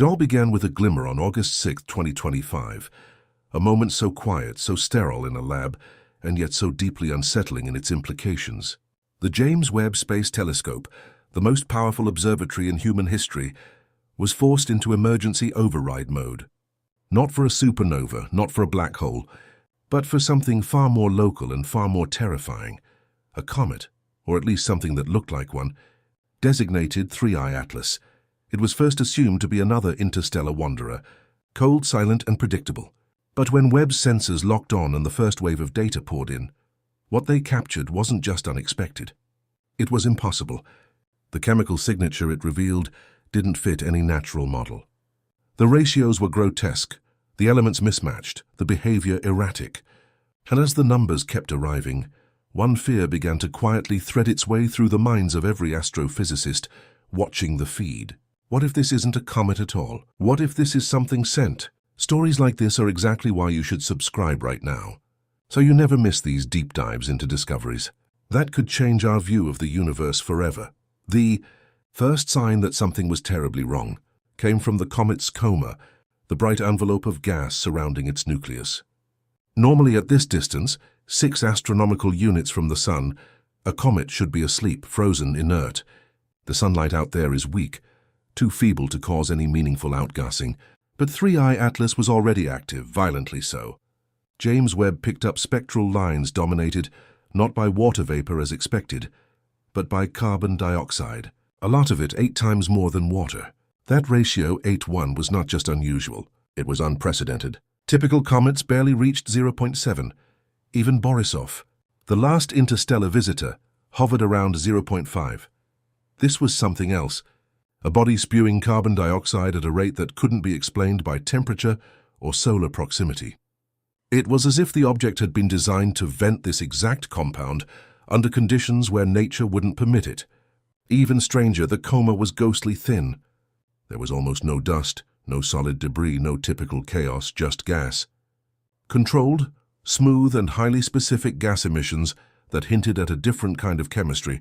It all began with a glimmer on August 6, 2025, a moment so quiet, so sterile in a lab, and yet so deeply unsettling in its implications. The James Webb Space Telescope, the most powerful observatory in human history, was forced into emergency override mode. Not for a supernova, not for a black hole, but for something far more local and far more terrifying. A comet, or at least something that looked like one, designated 3I Atlas. It was first assumed to be another interstellar wanderer, cold, silent, and predictable. But when Webb's sensors locked on and the first wave of data poured in, what they captured wasn't just unexpected. It was impossible. The chemical signature it revealed didn't fit any natural model. The ratios were grotesque, the elements mismatched, the behavior erratic. And as the numbers kept arriving, one fear began to quietly thread its way through the minds of every astrophysicist watching the feed. What if this isn't a comet at all? What if this is something sent? Stories like this are exactly why you should subscribe right now, so you never miss these deep dives into discoveries that could change our view of the universe forever. The first sign that something was terribly wrong came from the comet's coma, the bright envelope of gas surrounding its nucleus. Normally at this distance, 6 astronomical units from the sun, a comet should be asleep, frozen, inert. The sunlight out there is weak, too feeble to cause any meaningful outgassing. But 3I Atlas was already active, violently so. James Webb picked up spectral lines dominated not by water vapor as expected, but by carbon dioxide, a lot of it 8 times more than water. That ratio 8:1 was not just unusual, it was unprecedented. Typical comets barely reached 0.7. Even Borisov, the last interstellar visitor, hovered around 0.5. This was something else, a body spewing carbon dioxide at a rate that couldn't be explained by temperature or solar proximity. It was as if the object had been designed to vent this exact compound under conditions where nature wouldn't permit it. Even stranger, the coma was ghostly thin. There was almost no dust, no solid debris, no typical chaos, just gas. Controlled, smooth and highly specific gas emissions that hinted at a different kind of chemistry,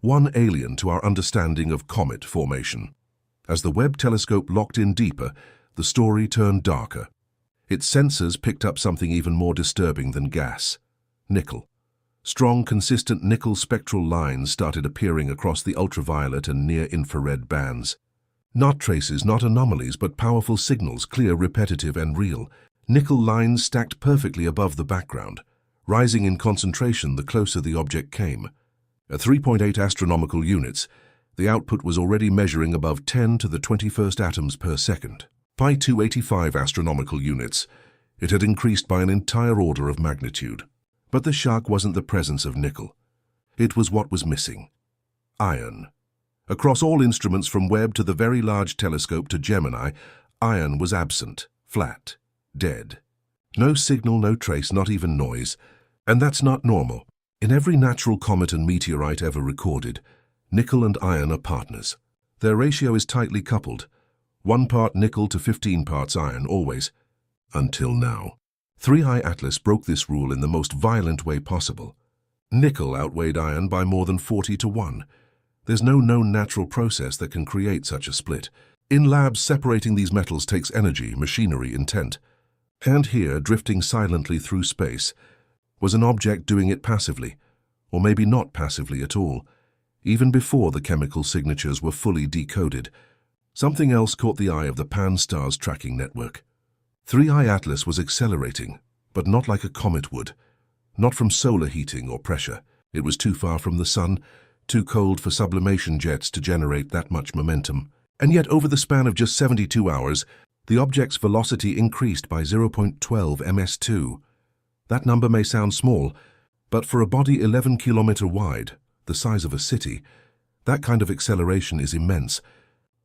one alien to our understanding of comet formation. As the Webb telescope locked in deeper, the story turned darker. Its sensors picked up something even more disturbing than gas: nickel. Strong, consistent nickel spectral lines started appearing across the ultraviolet and near-infrared bands. Not traces, not anomalies, but powerful signals, clear, repetitive, and real. Nickel lines stacked perfectly above the background, rising in concentration the closer the object came. At 3.8 astronomical units, the output was already measuring above 10 to the 21st atoms per second. By 285 astronomical units, it had increased by an entire order of magnitude. But the shock wasn't the presence of nickel. It was what was missing: iron. Across all instruments from Webb to the Very Large Telescope to Gemini, iron was absent, flat, dead. No signal, no trace, not even noise. And that's not normal. In every natural comet and meteorite ever recorded, nickel and iron are partners. Their ratio is tightly coupled: 1 part nickel to 15 parts iron, always. Until now. 3I Atlas broke this rule in the most violent way possible. Nickel outweighed iron by more than 40 to 1. There's no known natural process that can create such a split. In labs, separating these metals takes energy, machinery, intent. And here, drifting silently through space, was an object doing it passively, or maybe not passively at all, even before the chemical signatures were fully decoded. Something else caught the eye of the Pan-STARRS tracking network. 3I Atlas was accelerating, but not like a comet would. Not from solar heating or pressure. It was too far from the sun, too cold for sublimation jets to generate that much momentum. And yet, over the span of just 72 hours, the object's velocity increased by 0.12 ms2. That number may sound small, but for a body 11 kilometers wide, the size of a city, that kind of acceleration is immense.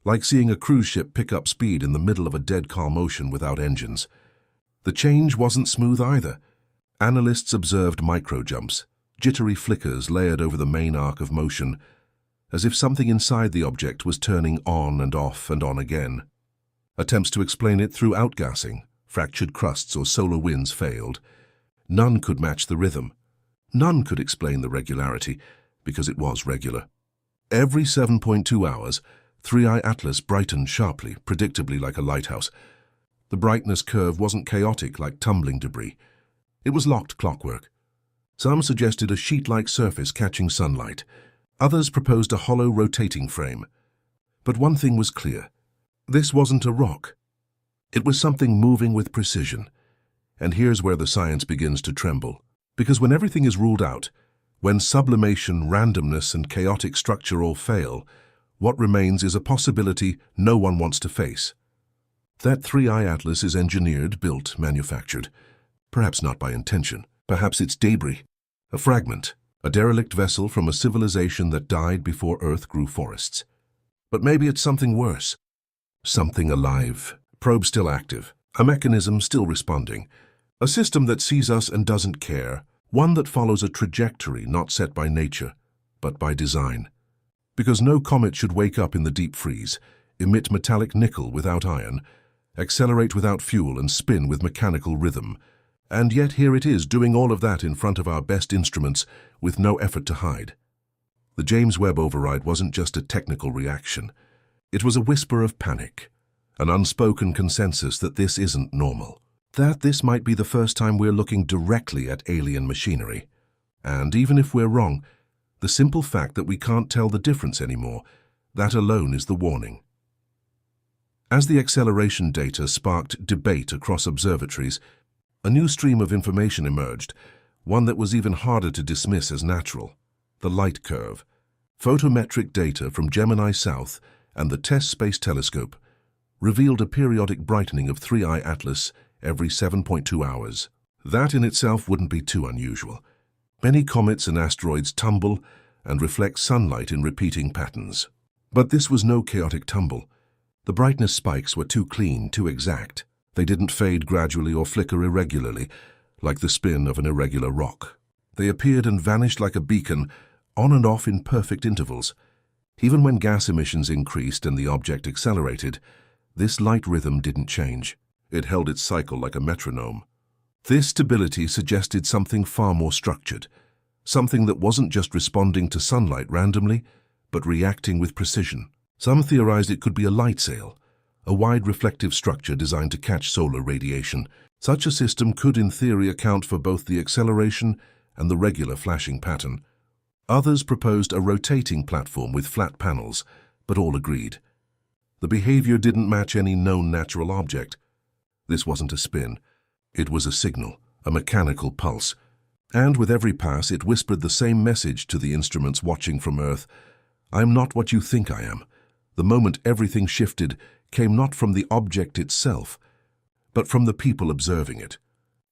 Like seeing a cruise ship pick up speed in the middle of a dead calm ocean without engines. The change wasn't smooth either. Analysts observed micro-jumps, jittery flickers layered over the main arc of motion, as if something inside the object was turning on and off and on again. Attempts to explain it through outgassing, fractured crusts, or solar winds failed. None could match the rhythm. None could explain the regularity, because it was regular. Every 7.2 hours, 3i Atlas brightened sharply, predictably like a lighthouse. The brightness curve wasn't chaotic like tumbling debris. It was locked clockwork. Some suggested a sheet-like surface catching sunlight. Others proposed a hollow rotating frame. But one thing was clear. This wasn't a rock. It was something moving with precision. And here's where the science begins to tremble. Because when everything is ruled out, when sublimation, randomness, and chaotic structure all fail, what remains is a possibility no one wants to face. That 3i Atlas is engineered, built, manufactured. Perhaps not by intention. Perhaps it's debris. A fragment. A derelict vessel from a civilization that died before Earth grew forests. But maybe it's something worse. Something alive. Probe still active. A mechanism still responding. A system that sees us and doesn't care. One that follows a trajectory not set by nature, but by design. Because no comet should wake up in the deep freeze, emit metallic nickel without iron, accelerate without fuel and spin with mechanical rhythm. And yet here it is doing all of that in front of our best instruments with no effort to hide. The James Webb override wasn't just a technical reaction. It was a whisper of panic, an unspoken consensus that this isn't normal. That this might be the first time we're looking directly at alien machinery. And even if we're wrong, the simple fact that we can't tell the difference anymore, that alone is the warning. As the acceleration data sparked debate across observatories, a new stream of information emerged, one that was even harder to dismiss as natural: the light curve. Photometric data from Gemini South and the TESS Space Telescope revealed a periodic brightening of 3i Atlas every 7.2 hours. That in itself wouldn't be too unusual. Many comets and asteroids tumble and reflect sunlight in repeating patterns. But this was no chaotic tumble. The brightness spikes were too clean, too exact. They didn't fade gradually or flicker irregularly, like the spin of an irregular rock. They appeared and vanished like a beacon, on and off in perfect intervals. Even when gas emissions increased and the object accelerated, this light rhythm didn't change. It held its cycle like a metronome. This stability suggested something far more structured, something that wasn't just responding to sunlight randomly, but reacting with precision. Some theorized it could be a light sail, a wide reflective structure designed to catch solar radiation. Such a system could in theory account for both the acceleration and the regular flashing pattern. Others proposed a rotating platform with flat panels, but all agreed. The behavior didn't match any known natural object. This wasn't a spin. It was a signal, a mechanical pulse. And with every pass, it whispered the same message to the instruments watching from Earth: "I'm not what you think I am." The moment everything shifted came not from the object itself, but from the people observing it.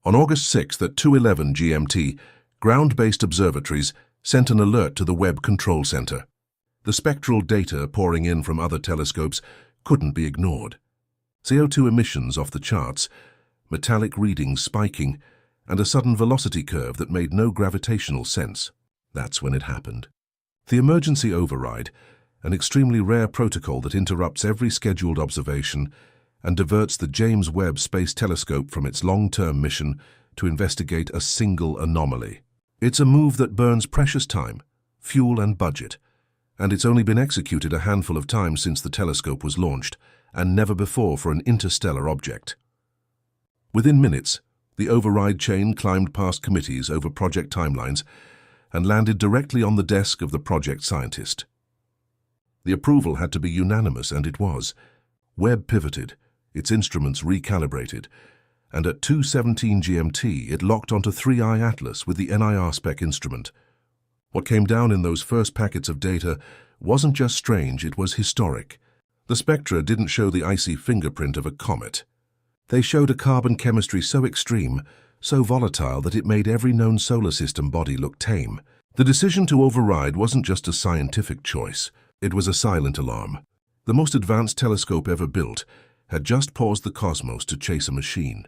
On August 6th at 2:11 GMT, ground-based observatories sent an alert to the Webb Control Center. The spectral data pouring in from other telescopes couldn't be ignored. CO2 emissions off the charts, metallic readings spiking, and a sudden velocity curve that made no gravitational sense. That's when it happened. The emergency override, an extremely rare protocol that interrupts every scheduled observation and diverts the James Webb Space Telescope from its long-term mission to investigate a single anomaly. It's a move that burns precious time, fuel and budget, and it's only been executed a handful of times since the telescope was launched, and never before for an interstellar object. Within minutes, the override chain climbed past committees over project timelines and landed directly on the desk of the project scientist. The approval had to be unanimous, and it was. Webb pivoted, its instruments recalibrated, and at 2:17 GMT it locked onto 3i Atlas with the NIR spec instrument. What came down in those first packets of data wasn't just strange, it was historic. The spectra didn't show the icy fingerprint of a comet. They showed a carbon chemistry so extreme, so volatile that it made every known solar system body look tame. The decision to override wasn't just a scientific choice, it was a silent alarm. The most advanced telescope ever built had just paused the cosmos to chase a machine.